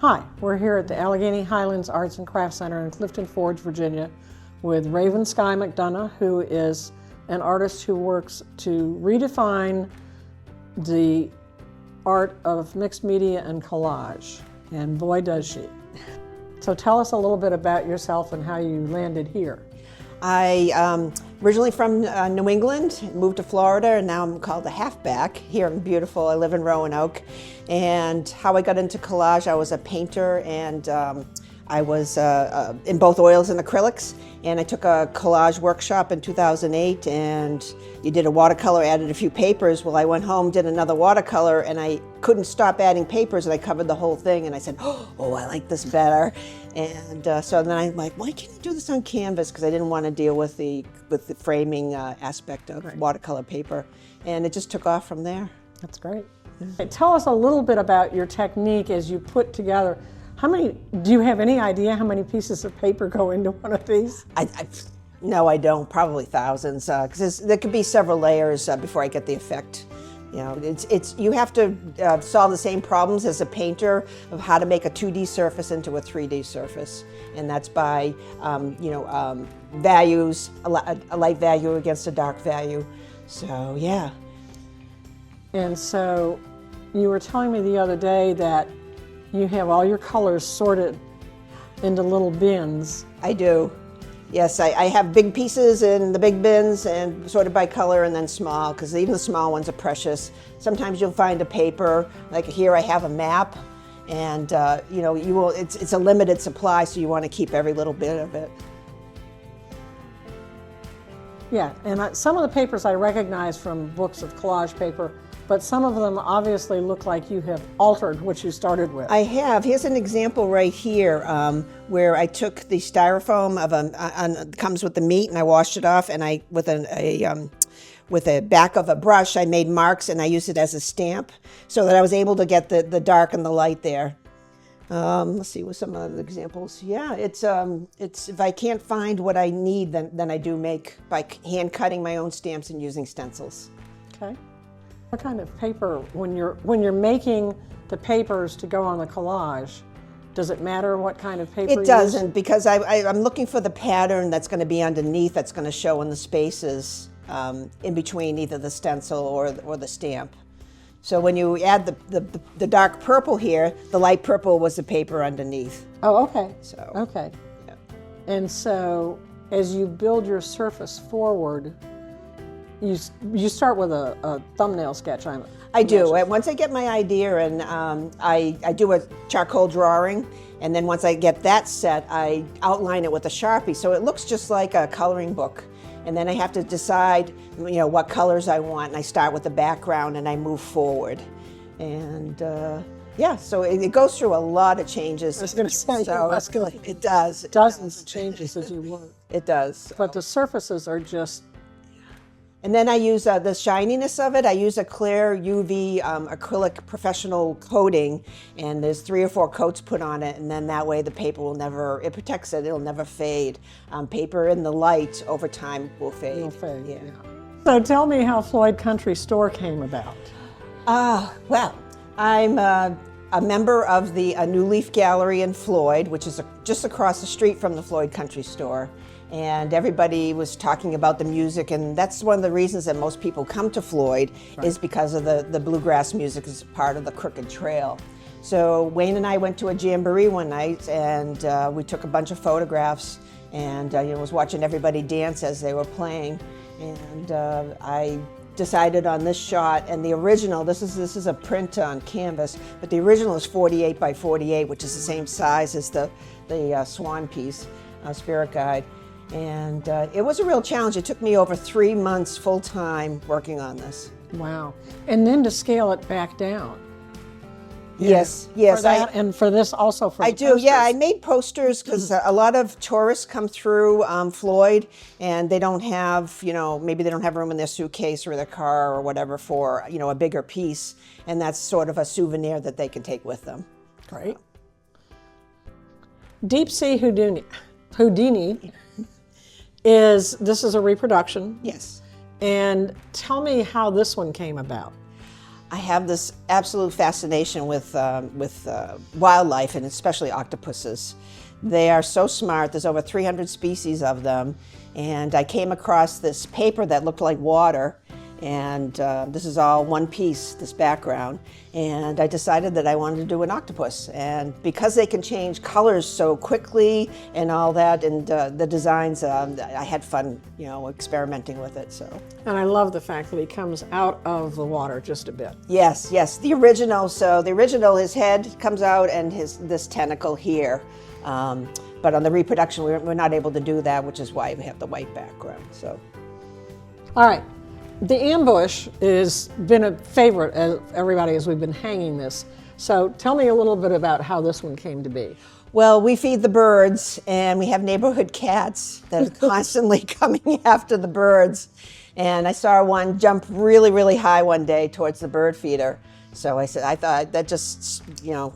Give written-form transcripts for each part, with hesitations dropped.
Hi, we're here at the Allegheny Highlands Arts and Crafts Center in Clifton Forge, Virginia, with Raven Skye McDonough, who is an artist who works to redefine the art of mixed media and collage, and boy does she. So tell us a little bit about yourself and how you landed here. I originally from New England, moved to Florida, and now I'm called a halfback here in beautiful. I live in Roanoke. And how I got into collage, I was a painter, and I was in both oils and acrylics. And I took a collage workshop in 2008, and you did a watercolor, added a few papers. Well, I went home, did another watercolor, and I couldn't stop adding papers, and I covered the whole thing. And I said, oh, I like this better. And so then I'm like, why can't I do this on canvas? Because I didn't want to deal with the framing aspect of watercolor paper. And it just took off from there. That's great. Tell us a little bit about your technique as you put together. Do you have any idea how many pieces of paper go into one of these? No, I don't. Probably thousands, because there could be several layers before I get the effect. You know, you have to solve the same problems as a painter of how to make a 2D surface into a 3D surface, and that's by values, a light value against a dark value. So yeah. And so you were telling me the other day that you have all your colors sorted into little bins. I do. Yes, I have big pieces in the big bins and sorted by color, and then small, because even the small ones are precious. Sometimes you'll find a paper, like here I have a map, and it's a limited supply, so you want to keep every little bit of it. Yeah, and some of the papers I recognize from books of collage paper, but some of them obviously look like you have altered what you started with. I have. Here's an example right here where I took the styrofoam comes with the meat, and I washed it off, and I with a back of a brush I made marks, and I used it as a stamp so that I was able to get the dark and the light there. Let's see with some other examples. Yeah, it's if I can't find what I need, then I do make by hand cutting my own stamps and using stencils. Okay. What kind of paper, when you're making the papers to go on the collage, does it matter what kind of paper you use? It doesn't, because I'm looking for the pattern that's going to be underneath, that's going to show in the spaces in between either the stencil or the stamp. So when you add the dark purple here, the light purple was the paper underneath. Oh, okay. So okay. Yeah. And so as you build your surface forward, you start with a thumbnail sketch. I do. Once I get my idea, and I do a charcoal drawing, and then once I get that set, I outline it with a Sharpie, so it looks just like a coloring book. And then I have to decide, what colors I want, and I start with the background and I move forward. And yeah, so it goes through a lot of changes. I was going to say, it does. Dozens of changes as you work. It does. But the surfaces are just. And then I use the shininess of it. I use a clear UV acrylic professional coating, and there's 3 or 4 coats put on it, and then that way the paper will never, it protects it, it'll never fade. Paper in the light over time will fade. It'll fade, yeah. So tell me how Floyd Country Store came about. Well, I'm a member of the New Leaf Gallery in Floyd, which is just across the street from the Floyd Country Store. And everybody was talking about the music, and that's one of the reasons that most people come to Floyd, is because of the bluegrass music is part of the Crooked Trail. So Wayne and I went to a jamboree one night, and we took a bunch of photographs, and was watching everybody dance as they were playing. And I decided on this shot, and the original, this is a print on canvas, but the original is 48 by 48, which is the same size as the swan piece, Spirit Guide. And it was a real challenge. It took me over 3 months full-time working on this. Wow. And then to scale it back down. Yes. For that, and for this also for I the do, posters. yeah. I made posters because a lot of tourists come through Floyd, and they don't have, maybe they don't have room in their suitcase or their car or whatever for, a bigger piece. And that's sort of a souvenir that they can take with them. Great. Deep Sea Houdini this is a reproduction. Yes. And tell me how this one came about. I have this absolute fascination with wildlife, and especially octopuses. They are so smart. There's over 300 species of them. And I came across this paper that looked like water. And this is all one piece, this background. And I decided that I wanted to do an octopus. And because they can change colors so quickly and all that, and the designs, I had fun, experimenting with it. So. And I love the fact that he comes out of the water just a bit. Yes, yes, the original. So the original, his head comes out and this tentacle here. But on the reproduction, we're not able to do that, which is why we have the white background. So. All right. The ambush has been a favorite of everybody as we've been hanging this. So tell me a little bit about how this one came to be. Well, we feed the birds, and we have neighborhood cats that are constantly coming after the birds. And I saw one jump really, really high one day towards the bird feeder. So I thought that just,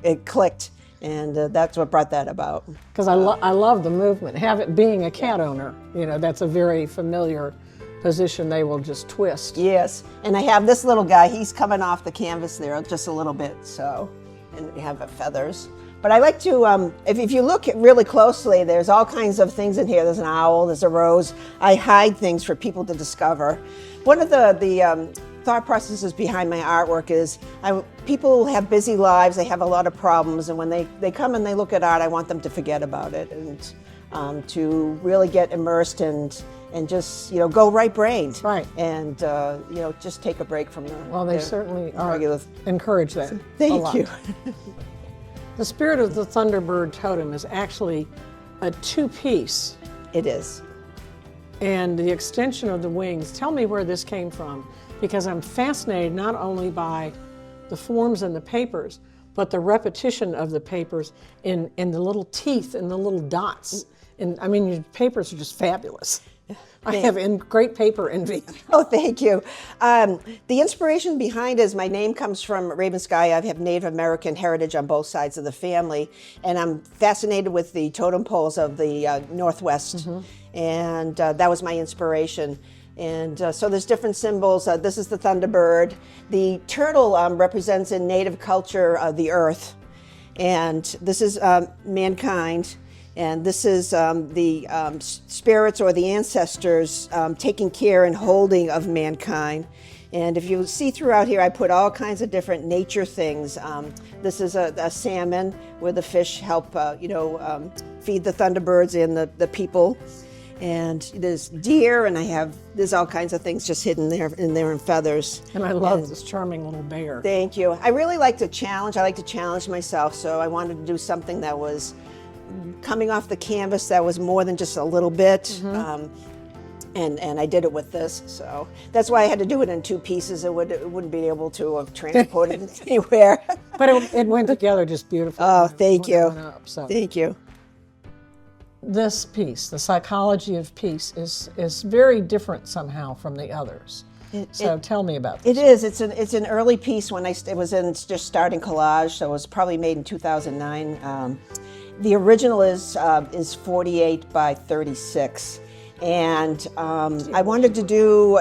it clicked. And that's what brought that about. Because I love the movement. Have it being a cat owner, that's a very familiar position. They will just twist. Yes, and I have this little guy. He's coming off the canvas there just a little bit, so, and we have feathers. But I like to, if you look really closely, there's all kinds of things in here. There's an owl, there's a rose. I hide things for people to discover. One of the thought processes behind my artwork is people have busy lives, they have a lot of problems, and when they come and they look at art, I want them to forget about it and to really get immersed and just go right-brained. Right. And just take a break from the Well, they certainly are regular. encourage that. Thank you. The Spirit of the Thunderbird totem is actually a two-piece. It is. And the extension of the wings, tell me where this came from, because I'm fascinated not only by the forms and the papers, but the repetition of the papers in the little teeth and the little dots. And I mean, your papers are just fabulous. I have great paper envy. Oh, thank you. The inspiration behind is my name comes from Raven Skye. I have Native American heritage on both sides of the family, and I'm fascinated with the totem poles of the Northwest, and that was my inspiration. And so there's different symbols. This is the Thunderbird. The turtle represents in Native culture the earth, and this is mankind. And this is the spirits or the ancestors taking care and holding of mankind. And if you see throughout here, I put all kinds of different nature things. This is a salmon where the fish help, feed the thunderbirds and the people. And there's deer, and there's all kinds of things just hidden there in feathers. And I love this charming little bear. Thank you. I really like to challenge. I like to challenge myself, so I wanted to do something that was coming off the canvas that was more than just a little bit, and I did it with this, so that's why I had to do it in two pieces. It wouldn't be able to have transported it anywhere. But it went together just beautifully. Oh, thank you. So. Thank you. This piece, the psychology of peace, is very different somehow from the others. So tell me about this. It is. It's an early piece when it was in just starting Collage, so it was probably made in 2009. The original is 48 by 36, and I wanted to do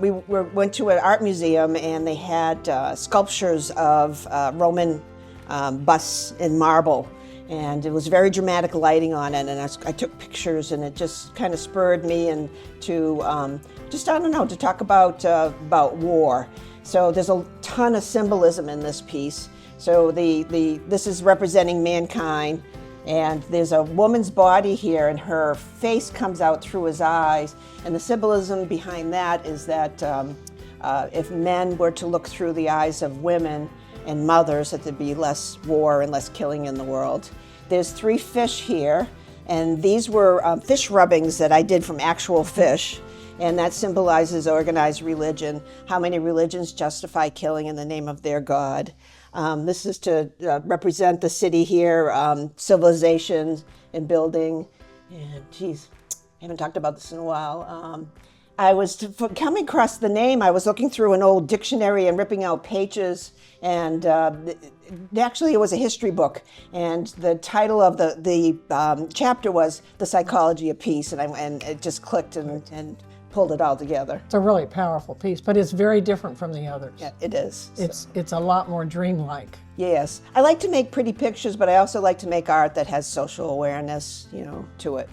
we went to an art museum, and they had sculptures of Roman busts in marble, and it was very dramatic lighting on it, and I took pictures, and it just kind of spurred me and to to talk about war. So there's a ton of symbolism in this piece. So this is representing mankind. And there's a woman's body here, and her face comes out through his eyes. And the symbolism behind that is that if men were to look through the eyes of women and mothers, that there'd be less war and less killing in the world. There's 3 fish here, and these were fish rubbings that I did from actual fish. And that symbolizes organized religion. How many religions justify killing in the name of their God? This is to represent the city here, civilization and building. And geez, I haven't talked about this in a while. I was coming across the name. I was looking through an old dictionary and ripping out pages, and actually it was a history book. And the title of the chapter was "The Psychology of Peace," and it just clicked and pulled it all together. It's a really powerful piece, but it's very different from the others. Yeah, it is. It's a lot more dreamlike. Yes. I like to make pretty pictures, but I also like to make art that has social awareness, to it.